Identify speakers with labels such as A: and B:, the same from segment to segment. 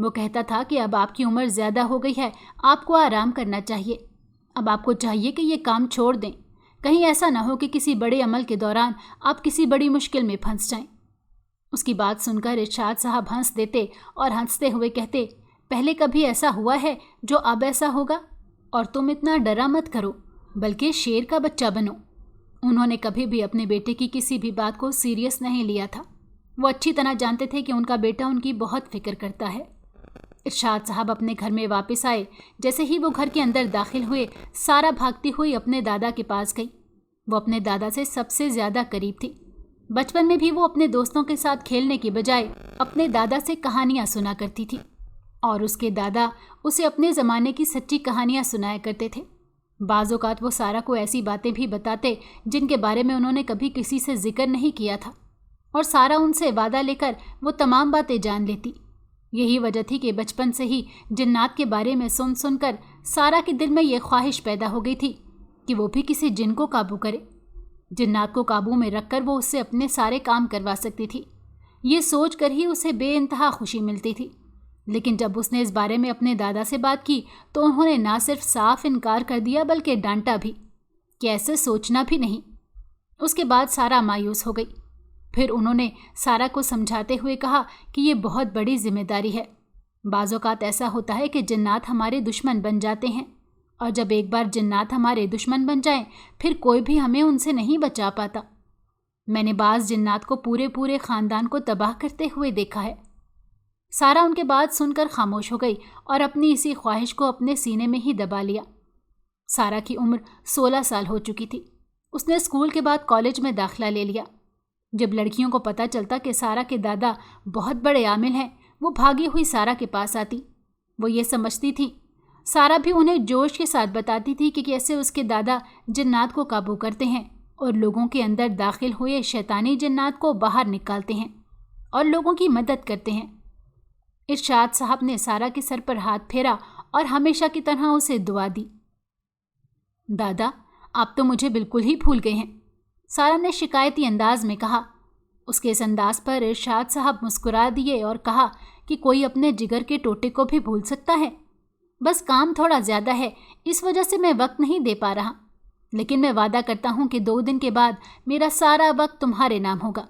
A: وہ کہتا تھا کہ اب آپ کی عمر زیادہ ہو گئی ہے، آپ کو آرام کرنا چاہیے، اب آپ کو چاہیے کہ یہ کام چھوڑ دیں، کہیں ایسا نہ ہو کہ کسی بڑے عمل کے دوران آپ کسی بڑی مشکل میں پھنس جائیں۔ اس کی بات سن کر ارشاد صاحب ہنس دیتے اور ہنستے ہوئے کہتے، پہلے کبھی ایسا ہوا ہے جو اب ایسا ہوگا؟ اور تم اتنا ڈرا مت کرو، بلکہ شیر کا بچہ بنو۔ انہوں نے کبھی بھی اپنے بیٹے کی کسی بھی بات کو سیریس نہیں لیا تھا۔ وہ اچھی طرح جانتے تھے کہ ان کا بیٹا ان کی بہت فکر کرتا ہے۔ ارشاد صاحب اپنے گھر میں واپس آئے۔ جیسے ہی وہ گھر کے اندر داخل ہوئے، سارا بھاگتی ہوئی اپنے دادا کے پاس گئی۔ وہ اپنے دادا سے سب سے زیادہ قریب تھی۔ بچپن میں بھی وہ اپنے دوستوں کے ساتھ کھیلنے کی بجائے اپنے دادا سے کہانیاں سنا کرتی تھی، اور اس کے دادا اسے اپنے زمانے کی سچی کہانیاں سنایا کرتے تھے۔ بعض اوقات وہ سارا کو ایسی باتیں بھی بتاتے جن کے بارے میں انہوں نے کبھی کسی سے ذکر نہیں کیا تھا، اور سارا ان سے وعدہ لے کر وہ تمام باتیں جان لیتی۔ یہی وجہ تھی کہ بچپن سے ہی جنات کے بارے میں سن سن کر سارا کے دل میں یہ خواہش پیدا ہو گئی تھی کہ وہ بھی کسی جن کو قابو کرے۔ جنات کو قابو میں رکھ کر وہ اس سے اپنے سارے کام کروا سکتی تھی۔ یہ سوچ کر ہی اسے بے انتہا خوشی ملتی تھی۔ لیکن جب اس نے اس بارے میں اپنے دادا سے بات کی تو انہوں نے نہ صرف صاف انکار کر دیا بلکہ ڈانٹا بھی کہ ایسے سوچنا بھی نہیں۔ اس کے بعد سارا مایوس ہو گئی۔ پھر انہوں نے سارا کو سمجھاتے ہوئے کہا کہ یہ بہت بڑی ذمہ داری ہے۔ بعض اوقات ایسا ہوتا ہے کہ جنات ہمارے دشمن بن جاتے ہیں، اور جب ایک بار جنات ہمارے دشمن بن جائیں پھر کوئی بھی ہمیں ان سے نہیں بچا پاتا۔ میں نے بعض جنات کو پورے خاندان کو تباہ کرتے ہوئے دیکھا ہے۔ سارا ان کے بات سن کر خاموش ہو گئی اور اپنی اسی خواہش کو اپنے سینے میں ہی دبا لیا۔ سارا کی عمر 16 سال ہو چکی تھی۔ اس نے اسکول کے بعد کالج میں داخلہ لے لیا۔ جب لڑکیوں کو پتہ چلتا کہ سارا کے دادا بہت بڑے عامل ہیں، وہ بھاگی ہوئی سارا کے پاس آتی۔ وہ یہ سمجھتی تھی، سارا بھی انہیں جوش کے ساتھ بتاتی تھی کہ کیسے اس کے دادا جنات کو قابو کرتے ہیں اور لوگوں کے اندر داخل ہوئے شیطانی جنات کو باہر نکالتے ہیں اور لوگوں کی مدد کرتے ہیں۔ ارشاد صاحب نے سارا کے سر پر ہاتھ پھیرا اور ہمیشہ کی طرح اسے دعا دی۔ دادا، آپ تو مجھے بالکل ہی بھول گئے ہیں، سارا نے شکایتی انداز میں کہا۔ اس کے اس انداز پر ارشاد صاحب مسکرا دیے اور کہا کہ کوئی اپنے جگر کے ٹوٹے کو بھی بھول سکتا ہے؟ بس کام تھوڑا زیادہ ہے، اس وجہ سے میں وقت نہیں دے پا رہا، لیکن میں وعدہ کرتا ہوں کہ 2 دن کے بعد میرا سارا وقت تمہارے نام ہوگا۔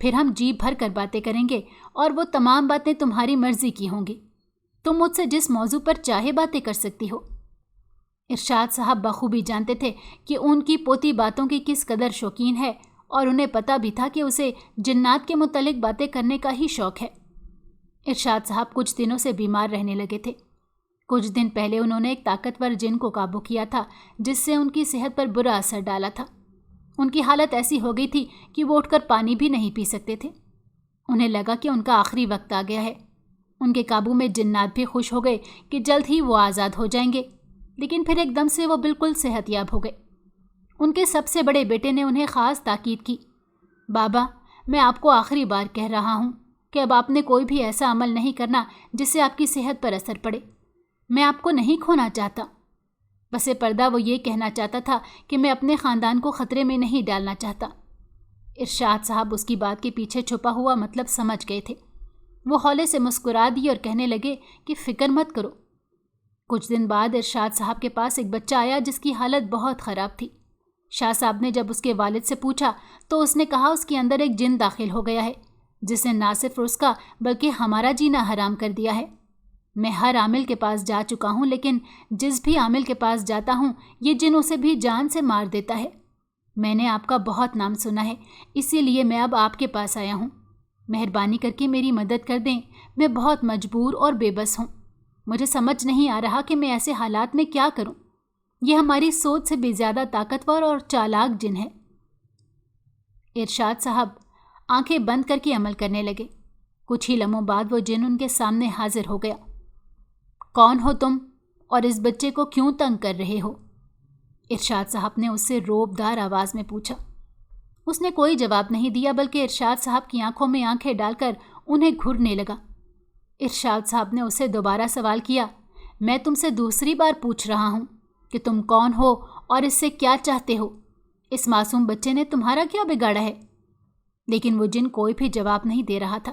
A: پھر ہم جی بھر کر باتیں کریں گے اور وہ تمام باتیں تمہاری مرضی کی ہوں گی۔ تم مجھ سے جس موضوع پر چاہے باتیں کر سکتی ہو۔ ارشاد صاحب بخوبی جانتے تھے کہ ان کی پوتی باتوں کی کس قدر شوقین ہے، اور انہیں پتہ بھی تھا کہ اسے جنات کے متعلق باتیں کرنے کا ہی شوق ہے۔ ارشاد صاحب کچھ دنوں سے بیمار رہنے لگے تھے۔ کچھ دن پہلے انہوں نے ایک طاقتور جن کو قابو کیا تھا جس سے ان کی صحت پر برا اثر ڈالا تھا۔ ان کی حالت ایسی ہو گئی تھی کہ وہ اٹھ کر پانی بھی نہیں پی سکتے تھے۔ انہیں لگا کہ ان کا آخری وقت آ گیا ہے۔ ان کے قابو میں جنات بھی خوش ہو گئے کہ جلد ہی وہ آزاد ہو جائیں گے، لیکن پھر ایک دم سے وہ بالکل صحت یاب ہو گئے۔ ان کے سب سے بڑے بیٹے نے انہیں خاص تاکید کی، بابا، میں آپ کو آخری بار کہہ رہا ہوں کہ اب آپ نے کوئی بھی ایسا عمل نہیں کرنا جس سے آپ کی صحت پر اثر پڑے۔ میں آپ کو نہیں کھونا چاہتا۔ بس پردہ وہ یہ کہنا چاہتا تھا کہ میں اپنے خاندان کو خطرے میں نہیں ڈالنا چاہتا۔ ارشاد صاحب اس کی بات کے پیچھے چھپا ہوا مطلب سمجھ گئے تھے۔ وہ ہولے سے مسکرا دی اور کہنے لگے کہ فکر مت کرو۔ کچھ دن بعد ارشاد صاحب کے پاس ایک بچہ آیا جس کی حالت بہت خراب تھی۔ شاہ صاحب نے جب اس کے والد سے پوچھا تو اس نے کہا اس کے اندر ایک جن داخل ہو گیا ہے جس نے نہ صرف اس کا بلکہ ہمارا جینا حرام کر دیا ہے۔ میں ہر عامل کے پاس جا چکا ہوں، لیکن جس بھی عامل کے پاس جاتا ہوں یہ جن اسے بھی جان سے مار دیتا ہے۔ میں نے آپ کا بہت نام سنا ہے، اسی لیے میں اب آپ کے پاس آیا ہوں۔ مہربانی کر کے میری مدد کر دیں، میں بہت مجبور اور بے بس ہوں۔ مجھے سمجھ نہیں آ رہا کہ میں ایسے حالات میں کیا کروں۔ یہ ہماری سوچ سے بھی زیادہ طاقتور اور چالاک جن ہے۔ ارشاد صاحب آنکھیں بند کر کے عمل کرنے لگے۔ کچھ ہی لمحوں بعد وہ جن ان کے سامنے حاضر ہو گیا۔ کون ہو تم اور اس بچے کو کیوں تنگ کر رہے ہو؟ ارشاد صاحب نے اس سے روبدار آواز میں پوچھا۔ اس نے کوئی جواب نہیں دیا بلکہ ارشاد صاحب کی آنکھوں میں آنکھیں ڈال کر انہیں گھورنے لگا۔ ارشاد صاحب نے اسے دوبارہ سوال کیا، میں تم سے دوسری بار پوچھ رہا ہوں کہ تم کون ہو اور اس سے کیا چاہتے ہو؟ اس معصوم بچے نے تمہارا کیا بگاڑا ہے؟ لیکن وہ جن کوئی بھی جواب نہیں دے رہا تھا۔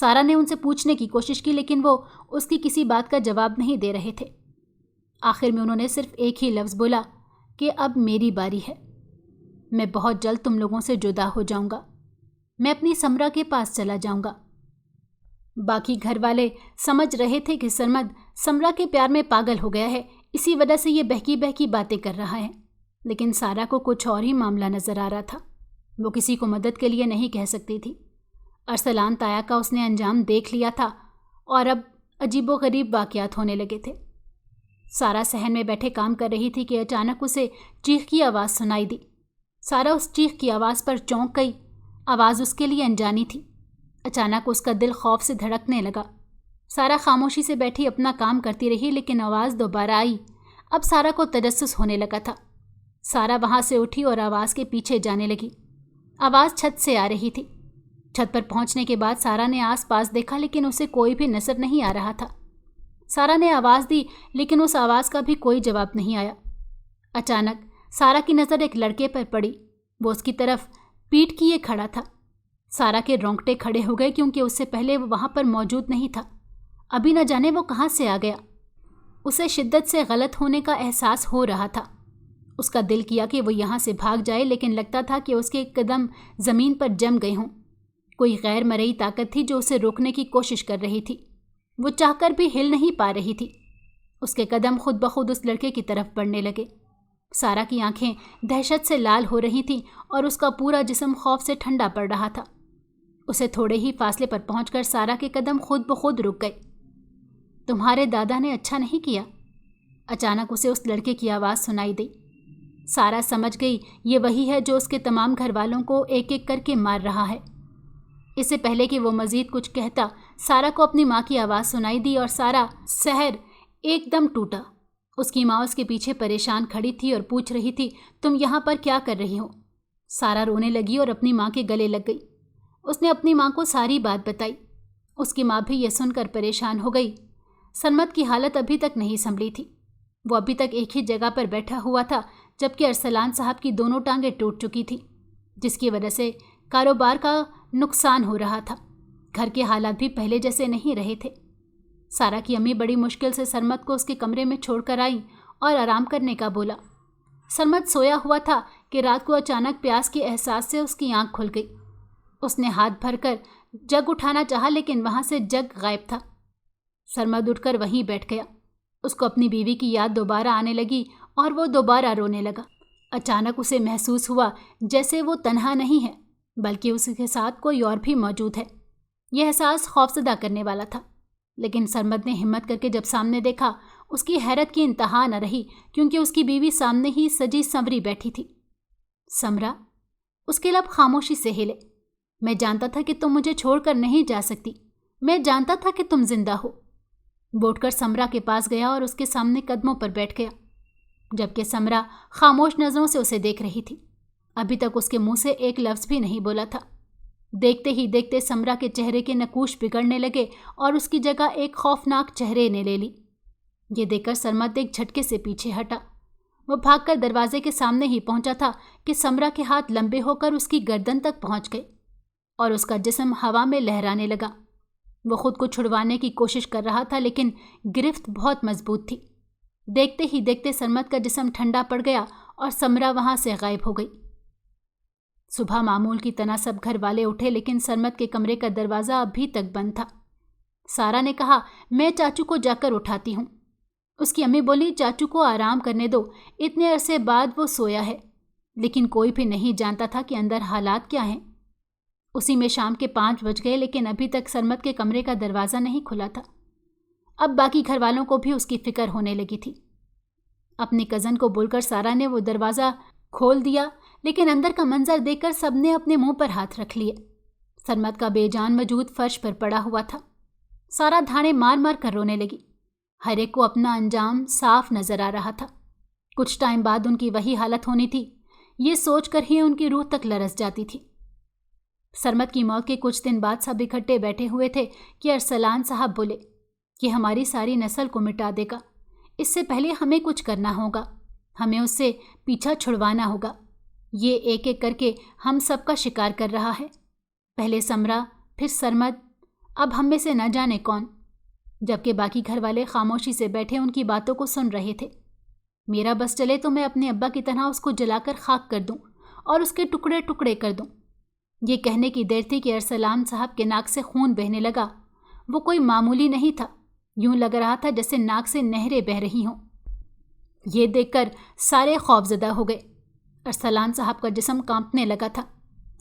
A: سارا نے ان سے پوچھنے کی کوشش کی لیکن وہ اس کی کسی بات کا جواب نہیں دے رہے تھے۔ آخر میں انہوں نے صرف ایک ہی لفظ بولا کہ اب میری باری ہے، میں بہت جلد تم لوگوں سے جدا ہو جاؤں گا، میں اپنی سمرا کے پاس چلا جاؤں گا۔ باقی گھر والے سمجھ رہے تھے کہ سرمد سمرا کے پیار میں پاگل ہو گیا ہے، اسی وجہ سے یہ بہکی بہکی باتیں کر رہا ہے، لیکن سارا کو کچھ اور ہی معاملہ نظر آ رہا تھا۔ وہ کسی کو مدد کے لیے نہیں کہہ سکتی تھی۔ ارسلان تایا کا اس نے انجام دیکھ لیا تھا اور اب عجیب و غریب واقعات ہونے لگے تھے۔ سارا صحن میں بیٹھے کام کر رہی تھی کہ اچانک اسے چیخ کی آواز سنائی دی۔ سارا اس چیخ کی آواز پر چونک گئی۔ آواز اس کے لیے انجانی تھی۔ اچانک اس کا دل خوف سے دھڑکنے لگا۔ سارا خاموشی سے بیٹھی اپنا کام کرتی رہی لیکن آواز دوبارہ آئی۔ اب سارا کو تجسس ہونے لگا تھا۔ سارا وہاں سے اٹھی اور آواز کے پیچھے جانے لگی۔ آواز چھت سے آ رہی تھی۔ چھت پر پہنچنے کے بعد سارا نے آس پاس دیکھا لیکن اسے کوئی بھی نظر نہیں آ رہا تھا۔ سارا نے آواز دی لیکن اس آواز کا بھی کوئی جواب نہیں آیا۔ اچانک سارا کی نظر ایک لڑکے پر پڑی۔ وہ اس کی طرف پیٹھ کیے کھڑا تھا۔ سارا کے رونگٹے کھڑے ہو گئے کیونکہ اس سے پہلے وہ وہاں پر موجود نہیں تھا۔ ابھی نہ جانے وہ کہاں سے آ گیا۔ اسے شدت سے غلط ہونے کا احساس ہو رہا تھا۔ اس کا دل کیا کہ وہ یہاں سے بھاگ جائے لیکن لگتا تھا کہ اس کے قدم زمین پر جم گئے ہوں۔ کوئی غیر مرئی طاقت تھی جو اسے روکنے کی کوشش کر رہی تھی۔ وہ چاہ کر بھی ہل نہیں پا رہی تھی۔ اس کے قدم خود بخود اس لڑکے کی طرف بڑھنے لگے۔ سارا کی آنکھیں دہشت سے لال ہو رہی تھیں اور اس کا پورا جسم خوف سے ٹھنڈا پڑ رہا تھا۔ اسے تھوڑے ہی فاصلے پر پہنچ کر سارا کے قدم خود بخود رک گئے۔ تمہارے دادا نے اچھا نہیں کیا؟ اچانک اسے اس لڑکے کی آواز سنائی دی۔ سارا سمجھ گئی یہ وہی ہے جو اس کے تمام گھر والوں کو ایک ایک کر کے مار رہا ہے۔ اس سے پہلے کہ وہ مزید کچھ کہتا، سارا کو اپنی ماں کی آواز سنائی دی اور سارا سحر ایک دم ٹوٹا۔ اس کی ماں اس کے پیچھے پریشان کھڑی تھی اور پوچھ رہی تھی، تم یہاں پر کیا کر رہی ہو؟ سارا رونے لگی اور اپنی ماں کے گلے لگ گئی۔ اس نے اپنی ماں کو ساری بات بتائی۔ اس کی ماں بھی یہ سن کر پریشان ہو گئی۔ سرمد کی حالت ابھی تک نہیں سنبھلی تھی۔ وہ ابھی تک ایک ہی جگہ پر بیٹھا ہوا تھا جبکہ ارسلان صاحب کی دونوں ٹانگیں ٹوٹ چکی تھی، جس کی وجہ سے کاروبار کا نقصان ہو رہا تھا۔ گھر کے حالات بھی پہلے جیسے نہیں رہے تھے۔ سارا کی امی بڑی مشکل سے سرمد کو اس کے کمرے میں چھوڑ کر آئیں اور آرام کرنے کا بولا۔ سرمد سویا ہوا تھا کہ رات کو اچانک پیاس کے احساس سے اس کی آنکھ کھل گئی۔ اس نے ہاتھ بھر کر جگ اٹھانا چاہا لیکن وہاں سے جگ غائب تھا۔ سرمد اٹھ کر وہیں بیٹھ گیا۔ اس کو اپنی بیوی کی یاد دوبارہ آنے لگی اور وہ دوبارہ رونے لگا۔ اچانک اسے محسوس ہوا جیسے وہ تنہا نہیں ہے بلکہ اس کے ساتھ کوئی اور بھی موجود ہے۔ یہ احساس خوفزدہ کرنے والا تھا، لیکن سرمد نے ہمت کر کے جب سامنے دیکھا، اس کی حیرت کی انتہا نہ رہی کیونکہ اس کی بیوی سامنے ہی سجی سنوری بیٹھی تھی۔ سمرا، اس کے لب خاموشی سے ہلے۔ میں جانتا تھا کہ تم مجھے چھوڑ کر نہیں جا سکتی، میں جانتا تھا کہ تم زندہ ہو۔ وہ اٹھ کر سمرا کے پاس گیا اور اس کے سامنے قدموں پر بیٹھ گیا، جبکہ سمرا خاموش نظروں سے اسے دیکھ رہی تھی۔ ابھی تک اس کے منہ سے ایک لفظ بھی نہیں بولا تھا۔ دیکھتے ہی دیکھتے سمرا کے چہرے کے نقوش بگڑنے لگے اور اس کی جگہ ایک خوفناک چہرے نے لے لی۔ یہ دیکھ کر سرمد ایک جھٹکے سے پیچھے ہٹا۔ وہ بھاگ کر دروازے کے سامنے ہی پہنچا تھا کہ سمرا کے ہاتھ لمبے ہو کر اس کی گردن تک پہنچ گئے اور اس کا جسم ہوا میں لہرانے لگا۔ وہ خود کو چھڑوانے کی کوشش کر رہا تھا لیکن گرفت بہت مضبوط تھی۔ دیکھتے ہی دیکھتے سرمد کا جسم ٹھنڈا پڑ گیا اور سمرا وہاں سے غائب ہو گئی۔ صبح معمول کی طرح سب گھر والے اٹھے لیکن سرمد کے کمرے کا دروازہ ابھی تک بند تھا۔ سارا نے کہا، میں چاچو کو جا کر اٹھاتی ہوں۔ اس کی امی بولی، چاچو کو آرام کرنے دو، اتنے عرصے بعد وہ سویا ہے۔ لیکن کوئی بھی نہیں جانتا تھا کہ اندر حالات کیا ہیں۔ اسی میں شام کے 5 بج گئے لیکن ابھی تک سرمد کے کمرے کا دروازہ نہیں کھلا تھا۔ اب باقی گھر والوں کو بھی اس کی فکر ہونے لگی تھی۔ اپنی کزن کو بول کر سارا نے وہ دروازہ کھول دیا لیکن اندر کا منظر دیکھ کر سب نے اپنے منہ پر ہاتھ رکھ لیے۔ سرمد کا بے جان وجود فرش پر پڑا ہوا تھا۔ سارا دھاڑے مار مار کر رونے لگی۔ ہر ایک کو اپنا انجام صاف نظر آ رہا تھا۔ کچھ ٹائم بعد ان کی وہی حالت ہونی تھی، یہ سوچ کر ہی ان کی روح تک لرز جاتی تھی۔ سرمد کی موت کے کچھ دن بعد سب اکٹھے بیٹھے ہوئے تھے کہ ارسلان صاحب بولے کہ ہماری ساری نسل کو مٹا دے گا، اس سے پہلے ہمیں کچھ کرنا ہوگا، ہمیں اس سے پیچھا چھڑوانا ہوگا۔ یہ ایک ایک کر کے ہم سب کا شکار کر رہا ہے، پہلے سمرا، پھر سرمد، اب ہم میں سے نہ جانے کون، جبکہ باقی گھر والے خاموشی سے بیٹھے ان کی باتوں کو سن رہے تھے۔ میرا بس چلے تو میں اپنے ابا کی طرح اس کو جلا کر خاک کر دوں اور اس کے ٹکڑے ٹکڑے کر دوں۔ یہ کہنے کی دیر تھی کہ ارسلان صاحب کے ناک سے خون بہنے لگا۔ وہ کوئی معمولی نہیں تھا، یوں لگ رہا تھا جیسے ناک سے نہریں بہہ رہی ہوں۔ یہ دیکھ کر سارے خوفزدہ ہو گئے۔ ارسلان صاحب کا جسم کانپنے لگا تھا۔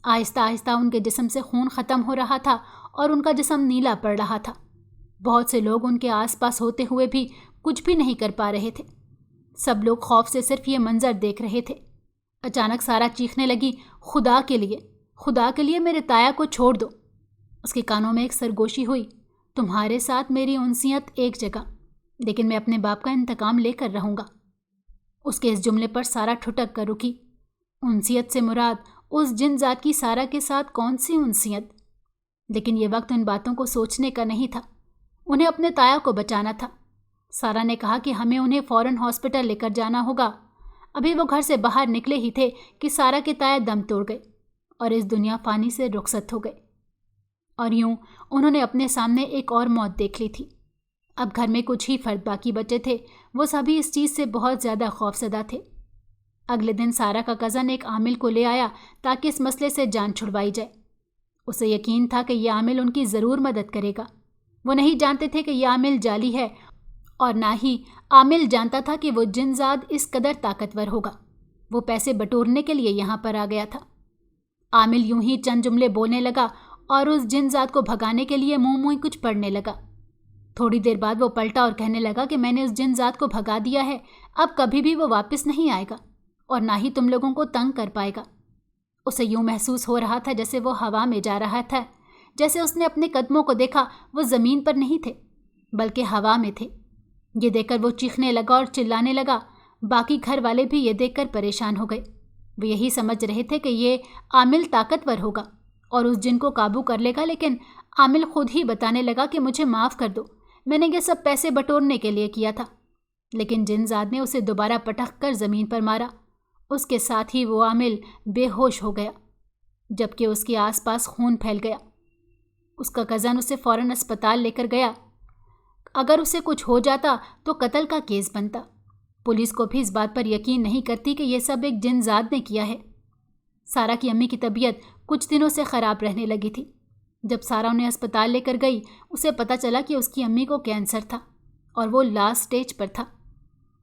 A: آہستہ آہستہ ان کے جسم سے خون ختم ہو رہا تھا اور ان کا جسم نیلا پڑ رہا تھا۔ بہت سے لوگ ان کے آس پاس ہوتے ہوئے بھی کچھ بھی نہیں کر پا رہے تھے۔ سب لوگ خوف سے صرف یہ منظر دیکھ رہے تھے۔ اچانک سارا چیخنے لگی، خدا کے لیے میرے تایا کو چھوڑ دو۔ اس کے کانوں میں ایک سرگوشی ہوئی، تمہارے ساتھ میری انسیت ایک جگہ، لیکن میں اپنے باپ کا انتقام لے کر رہوں گا۔ اس کے اس جملے پر سارا ٹھٹک کر رکی۔ انسیت سے مراد اس جن ذات کی سارا کے ساتھ کون سی انسیت؟ لیکن یہ وقت ان باتوں کو سوچنے کا نہیں تھا۔ انہیں اپنے تایا کو بچانا تھا۔ سارا نے کہا کہ ہمیں انہیں فوراً ہاسپٹل لے کر جانا ہوگا۔ ابھی وہ گھر سے باہر نکلے ہی تھے کہ سارا کے تایا دم توڑ گئے اور اس دنیا فانی سے رخصت ہو گئے۔ اور یوں انہوں نے اپنے سامنے ایک اور موت دیکھ لی تھی۔ اب گھر میں کچھ ہی فرد باقی بچے تھے، وہ سبھی اس چیز سے بہت زیادہ خوفزدہ تھے۔ اگلے دن سارا کا کزن ایک عامل کو لے آیا تاکہ اس مسئلے سے جان چھڑوائی جائے۔ اسے یقین تھا کہ یہ عامل ان کی ضرور مدد کرے گا۔ وہ نہیں جانتے تھے کہ یہ عامل جعلی ہے، اور نہ ہی عامل جانتا تھا کہ وہ جن زاد اس قدر طاقتور ہوگا۔ وہ پیسے بٹورنے کے لیے یہاں پر آ گیا تھا۔ عامل یوں ہی چند جملے بولنے لگا اور اس جن زاد کو بھگانے کے لیے منہ کچھ پڑھنے لگا۔ تھوڑی دیر بعد وہ پلٹا اور کہنے لگا کہ میں نے اس جن زاد کو بھگا دیا ہے، اب کبھی بھی وہ واپس نہیں آئے گا اور نہ ہی تم لوگوں کو تنگ کر پائے گا۔ اسے یوں محسوس ہو رہا تھا جیسے وہ ہوا میں جا رہا تھا، جیسے اس نے اپنے قدموں کو دیکھا وہ زمین پر نہیں تھے بلکہ ہوا میں تھے۔ یہ دیکھ کر وہ چیخنے لگا اور چلانے لگا۔ باقی گھر والے بھی یہ دیکھ کر پریشان ہو گئے۔ وہ یہی سمجھ رہے تھے کہ یہ عامل طاقتور ہوگا اور اس جن کو قابو کر لے گا، لیکن عامل خود ہی بتانے لگا کہ مجھے معاف کر دو، میں نے یہ سب پیسے بٹورنے کے لیے کیا تھا۔ لیکن جن زاد نے اسے دوبارہ پٹخ کر زمین پر مارا۔ اس کے ساتھ ہی وہ عامل بے ہوش ہو گیا، جبکہ اس کے آس پاس خون پھیل گیا۔ اس کا کزن اسے فوراً اسپتال لے کر گیا۔ اگر اسے کچھ ہو جاتا تو قتل کا کیس بنتا۔ پولیس کو بھی اس بات پر یقین نہیں کرتی کہ یہ سب ایک جن زاد نے کیا ہے۔ سارا کی امی کی طبیعت کچھ دنوں سے خراب رہنے لگی تھی۔ جب سارا انہیں اسپتال لے کر گئی، اسے پتہ چلا کہ اس کی امی کو کینسر تھا اور وہ لاسٹ سٹیج پر تھا۔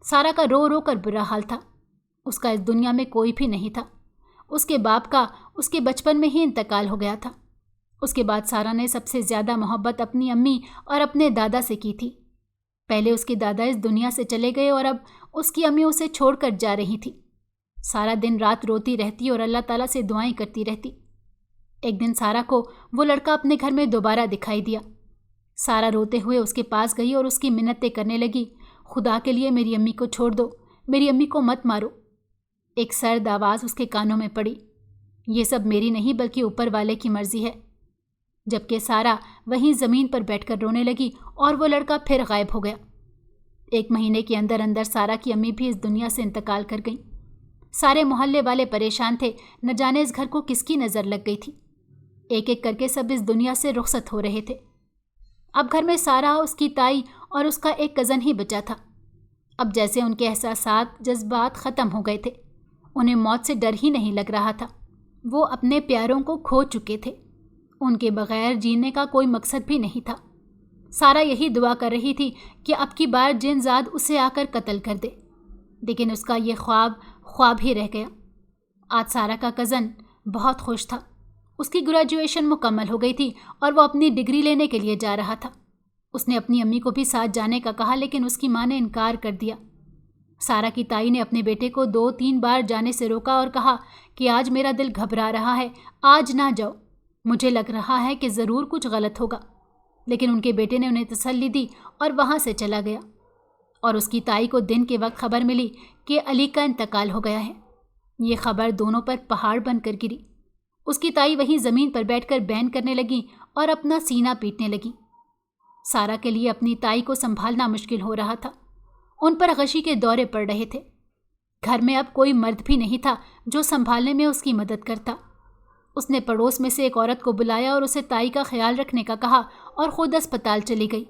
A: سارا کا رو رو کر برا حال تھا۔ اس کا اس دنیا میں کوئی بھی نہیں تھا۔ اس کے باپ کا اس کے بچپن میں ہی انتقال ہو گیا تھا۔ اس کے بعد سارا نے سب سے زیادہ محبت اپنی امی اور اپنے دادا سے کی تھی۔ پہلے اس کے دادا اس دنیا سے چلے گئے اور اب اس کی امی اسے چھوڑ کر جا رہی تھی۔ سارا دن رات روتی رہتی اور اللہ تعالیٰ سے دعائیں کرتی رہتی۔ ایک دن سارا کو وہ لڑکا اپنے گھر میں دوبارہ دکھائی دیا۔ سارا روتے ہوئے اس کے پاس گئی اور اس کی منتیں کرنے لگی، خدا کے لیے میری امی کو چھوڑ دو، میری امی کو مت مارو۔ ایک سرد آواز اس کے کانوں میں پڑی، یہ سب میری نہیں بلکہ اوپر والے کی مرضی ہے۔ جبکہ سارا وہیں زمین پر بیٹھ کر رونے لگی اور وہ لڑکا پھر غائب ہو گیا۔ 1 مہینے کے اندر اندر سارا کی امی بھی اس دنیا سے انتقال کر گئیں۔ سارے محلے والے پریشان تھے، نہ جانے اس گھر کو کس کی نظر لگ گئی تھی۔ ایک ایک کر کے سب اس دنیا سے رخصت ہو رہے تھے۔ اب گھر میں سارا، اس کی تائی اور اس کا ایک کزن ہی بچا تھا۔ اب جیسے ان کے احساسات، جذبات ختم ہو گئے تھے۔ انہیں موت سے ڈر ہی نہیں لگ رہا تھا۔ وہ اپنے پیاروں کو کھو چکے تھے۔ ان کے بغیر جینے کا کوئی مقصد بھی نہیں تھا۔ سارا یہی دعا کر رہی تھی کہ اب کی بار جن زاد اسے آ کر قتل کر دے، لیکن اس کا یہ خواب ہی رہ گیا۔ آج سارا کا کزن بہت خوش تھا۔ اس کی گریجویشن مکمل ہو گئی تھی اور وہ اپنی ڈگری لینے کے لیے جا رہا تھا۔ اس نے اپنی امی کو بھی ساتھ جانے کا کہا، لیکن اس کی ماں نے انکار کر دیا۔ سارا کی تائی نے اپنے بیٹے کو 2-3 بار جانے سے روکا اور کہا کہ آج میرا دل گھبرا رہا ہے، آج نہ جاؤ، مجھے لگ رہا ہے کہ ضرور کچھ غلط ہوگا۔ لیکن ان کے بیٹے نے انہیں تسلی دی اور وہاں سے چلا گیا۔ اور اس کی تائی کو دن کے وقت خبر ملی کہ علی کا انتقال ہو گیا ہے۔ یہ خبر دونوں پر پہاڑ بن کر گری۔ اس کی تائی وہیں زمین پر بیٹھ کر بین کرنے لگی اور اپنا سینہ پیٹنے لگی۔ سارا کے لیے اپنی تائی کو سنبھالنا مشکل ہو رہا تھا۔ ان پر غشی کے دورے پڑ رہے تھے۔ گھر میں اب کوئی مرد بھی نہیں تھا جو سنبھالنے میں اس کی مدد کرتا۔ اس نے پڑوس میں سے ایک عورت کو بلایا اور اسے تائی کا خیال رکھنے کا کہا اور خود اسپتال چلی گئی۔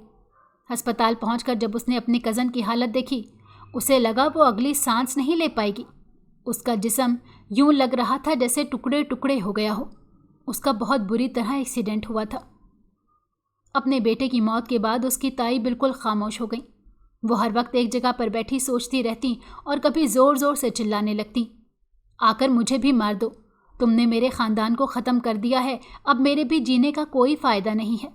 A: ہسپتال پہنچ کر جب اس نے اپنی کزن کی حالت دیکھی، اسے لگا وہ اگلی سانس نہیں لے پائے گی۔ اس کا جسم یوں لگ رہا تھا جیسے ٹکڑے ٹکڑے ہو گیا ہو۔ اس کا بہت بری طرح ایکسیڈنٹ ہوا تھا۔ اپنے بیٹے کی موت کے بعد اس کی تائی بالکل خاموش ہو گئی۔ وہ ہر وقت ایک جگہ پر بیٹھی سوچتی رہتی اور کبھی زور زور سے چلانے لگتی، آ کر مجھے بھی مار دو، تم نے میرے خاندان کو ختم کر دیا ہے، اب میرے بھی جینے کا کوئی فائدہ نہیں ہے۔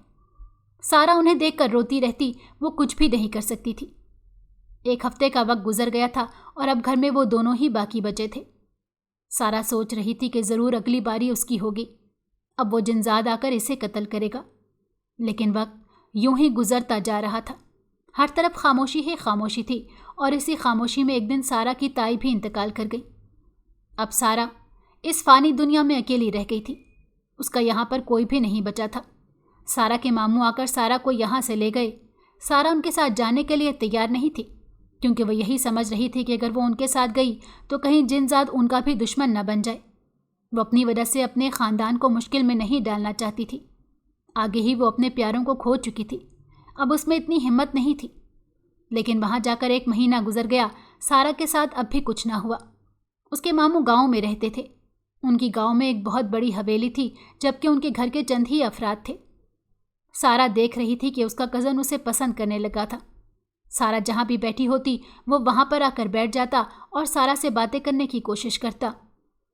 A: سارا انہیں دیکھ کر روتی رہتی، وہ کچھ بھی نہیں کر سکتی تھی۔ 1 ہفتے کا وقت گزر گیا تھا اور اب گھر میں وہ دونوں ہی باقی بچے تھے۔ سارا سوچ رہی تھی کہ ضرور اگلی باری اس کی ہوگی، اب وہ جنزاد آ کر اسے قتل کرے گا۔ لیکن وقت یوں ہی گزرتا جا رہا تھا، ہر طرف خاموشی ہی خاموشی تھی، اور اسی خاموشی میں ایک دن سارا کی تائی بھی انتقال کر گئی۔ اب سارا اس فانی دنیا میں اکیلی رہ گئی تھی، اس کا یہاں پر کوئی بھی نہیں بچا تھا۔ سارا کے ماموں آ کر سارا کو یہاں سے لے گئے۔ سارا ان کے ساتھ جانے کے لیے تیار نہیں تھی، کیونکہ وہ یہی سمجھ رہی تھی کہ اگر وہ ان کے ساتھ گئی تو کہیں جنزاد ان کا بھی دشمن نہ بن جائے۔ وہ اپنی وجہ سے اپنے خاندان کو مشکل میں نہیں ڈالنا چاہتی تھی۔ آگے ہی وہ اپنے پیاروں کو کھو چکی تھی، اب اس میں اتنی ہمت نہیں تھی۔ لیکن وہاں جا کر 1 مہینہ گزر گیا، سارا کے ساتھ اب بھی کچھ نہ ہوا۔ اس کے ماموں گاؤں میں رہتے تھے۔ ان کی گاؤں میں ایک بہت بڑی حویلی تھی، جبکہ ان کے گھر کے چند ہی افراد تھے۔ سارا دیکھ رہی تھی کہ اس کا کزن اسے پسند کرنے لگا تھا۔ سارا جہاں بھی بیٹھی ہوتی وہ وہاں پر آ کر بیٹھ جاتا اور سارا سے باتیں کرنے کی کوشش کرتا۔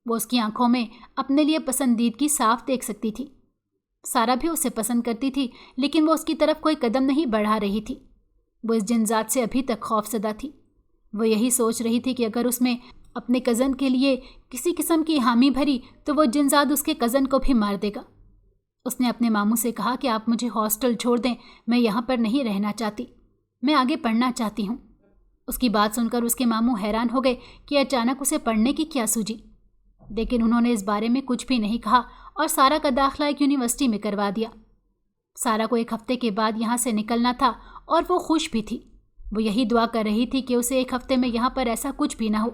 A: وہ اس کی آنکھوں میں اپنے لیے پسندیدگی صاف دیکھ سکتی تھی۔ سارا بھی اسے پسند کرتی تھی، لیکن وہ اس کی طرف کوئی قدم نہیں بڑھا رہی تھی۔ وہ اس جنزاد سے ابھی تک خوف زدہ تھی۔ وہ یہی سوچ رہی تھی کہ اگر اس میں اپنے کزن کے لیے کسی قسم کی حامی بھری تو وہ جنزاد اس کے کزن کو بھی مار دے گا۔ اس نے اپنے ماموں سے کہا کہ آپ مجھے ہاسٹل چھوڑ دیں، میں یہاں پر نہیں رہنا چاہتی، میں آگے پڑھنا چاہتی ہوں۔ اس کی بات سن کر اس کے ماموں حیران ہو گئے کہ اچانک اسے پڑھنے کی کیا سوجی، لیکن انہوں نے اس بارے میں کچھ بھی نہیں کہا اور سارا کا داخلہ ایک یونیورسٹی میں کروا دیا۔ سارا کو 1 ہفتے کے بعد یہاں سے نکلنا تھا اور وہ خوش بھی تھی۔ وہ یہی دعا کر رہی تھی کہ اسے 1 ہفتے میں یہاں پر ایسا کچھ بھی نہ ہو۔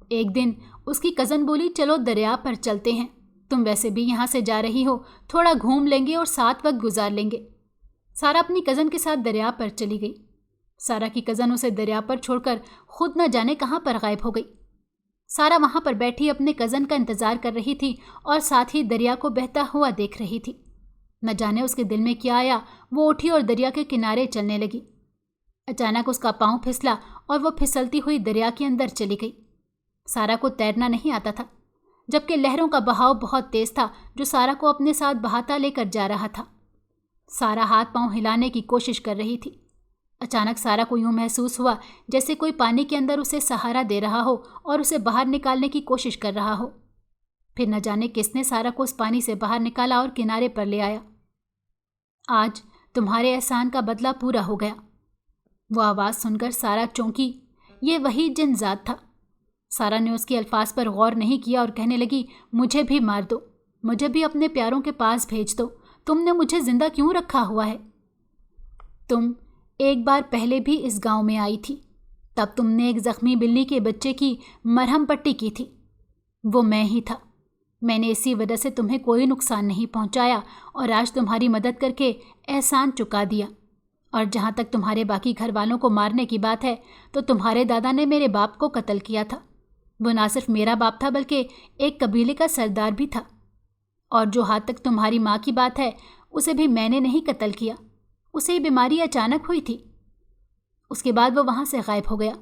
A: ایک دن اس کی کزن بولی، چلو دریا پر چلتے ہیں، تم ویسے بھی یہاں سے جا رہی ہو، تھوڑا گھوم لیں گے اور ساتھ وقت گزار لیں گے۔ سارا اپنی کزن کے ساتھ دریا پر چلی گئی۔ سارا کی کزن اسے دریا پر چھوڑ کر خود نہ جانے کہاں پر غائب ہو گئی۔ سارا وہاں پر بیٹھی اپنے کزن کا انتظار کر رہی تھی اور ساتھ ہی دریا کو بہتا ہوا دیکھ رہی تھی۔ نہ جانے اس کے دل میں کیا آیا، وہ اٹھی اور دریا کے کنارے چلنے لگی۔ اچانک اس کا پاؤں پھسلا اور وہ پھسلتی ہوئی دریا کے اندر چلی گئی۔ سارا کو تیرنا نہیں آتا تھا، جبکہ لہروں کا بہاؤ بہت تیز تھا جو سارا کو اپنے ساتھ بہاتا لے کر جا رہا تھا۔ سارا ہاتھ پاؤں ہلانے کی کوشش کر رہی تھی۔ اچانک سارا کو یوں محسوس ہوا جیسے کوئی پانی کے اندر اسے سہارا دے رہا ہو اور اسے باہر نکالنے کی کوشش کر رہا ہو۔ پھر نہ جانے کس نے سارا کو اس پانی سے باہر نکالا اور کنارے پر لے آیا۔ آج تمہارے احسان کا بدلہ پورا ہو گیا۔ وہ آواز سن کر سارا چونکی، یہ وہی جنزاد تھا۔ سارا نے اس کے الفاظ پر غور نہیں کیا اور کہنے لگی، مجھے بھی مار دو، مجھے بھی اپنے پیاروں کے پاس بھیج دو، تم نے مجھے زندہ کیوں رکھا ہوا ہے؟ تم ایک بار پہلے بھی اس گاؤں میں آئی تھی، تب تم نے ایک زخمی بلی کے بچے کی مرہم پٹی کی تھی، وہ میں ہی تھا۔ میں نے اسی وجہ سے تمہیں کوئی نقصان نہیں پہنچایا اور آج تمہاری مدد کر کے احسان چکا دیا۔ اور جہاں تک تمہارے باقی گھر والوں کو مارنے کی بات ہے تو تمہارے دادا نے میرے باپ کو قتل کیا تھا۔ وہ نہ صرف میرا باپ تھا بلکہ ایک قبیلے کا سردار بھی تھا۔ اور جو ہاتھ تک تمہاری ماں کی بات ہے اسے بھی میں نے نہیں قتل کیا، اسے بیماری اچانک ہوئی تھی۔ اس کے بعد وہ وہاں سے غائب ہو گیا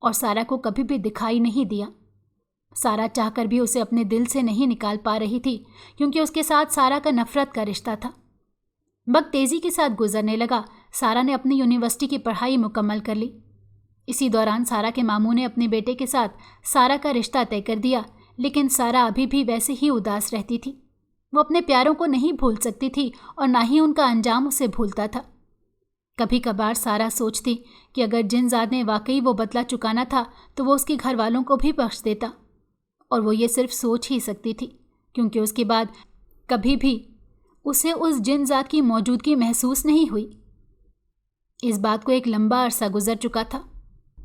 A: اور سارا کو کبھی بھی دکھائی نہیں دیا۔ سارا چاہ کر بھی اسے اپنے دل سے نہیں نکال پا رہی تھی، کیونکہ اس کے ساتھ سارا کا نفرت کا رشتہ تھا۔ وقت تیزی کے ساتھ گزرنے لگا۔ سارا نے اپنی یونیورسٹی کی پڑھائی مکمل کر لی۔ اسی دوران سارا کے ماموں نے اپنے بیٹے کے ساتھ سارا کا رشتہ طے کر دیا، لیکن سارا ابھی بھی ویسے ہی اداس رہتی تھی۔ وہ اپنے پیاروں کو نہیں بھول سکتی تھی اور نہ ہی ان کا انجام اسے بھولتا تھا۔ کبھی کبھار سارا سوچتی کہ اگر جنزاد نے واقعی وہ بدلہ چکانا تھا تو وہ اس کے گھر والوں کو بھی بخش دیتا، اور وہ یہ صرف سوچ ہی سکتی تھی، کیونکہ اس کے بعد کبھی بھی اسے اس جنزاد کی موجودگی محسوس نہیں ہوئی۔ اس بات کو ایک لمبا عرصہ گزر چکا تھا۔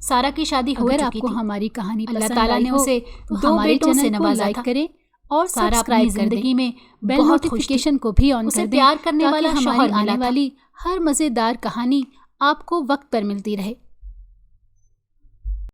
A: سارا کی شادی ہو چکی تھی۔
B: آپ کو ہماری کہانی
A: اللہ تعالیٰ نے اسے 2 بیٹوں سے نوازا تھا۔
B: کریں اور
A: سارا اپنی زندگی میں
B: بیل
A: بہت خوش تھی۔
B: نوٹیفیکیشن کو بھی آن
A: اسے
B: کر دیں
A: پیار کرنے والا
B: تاکہ
A: شوہر
B: ہماری
A: ملا
B: آنے
A: تھا۔
B: والی
A: ہر مزیدار کہانی آپ کو وقت پر ملتی رہے۔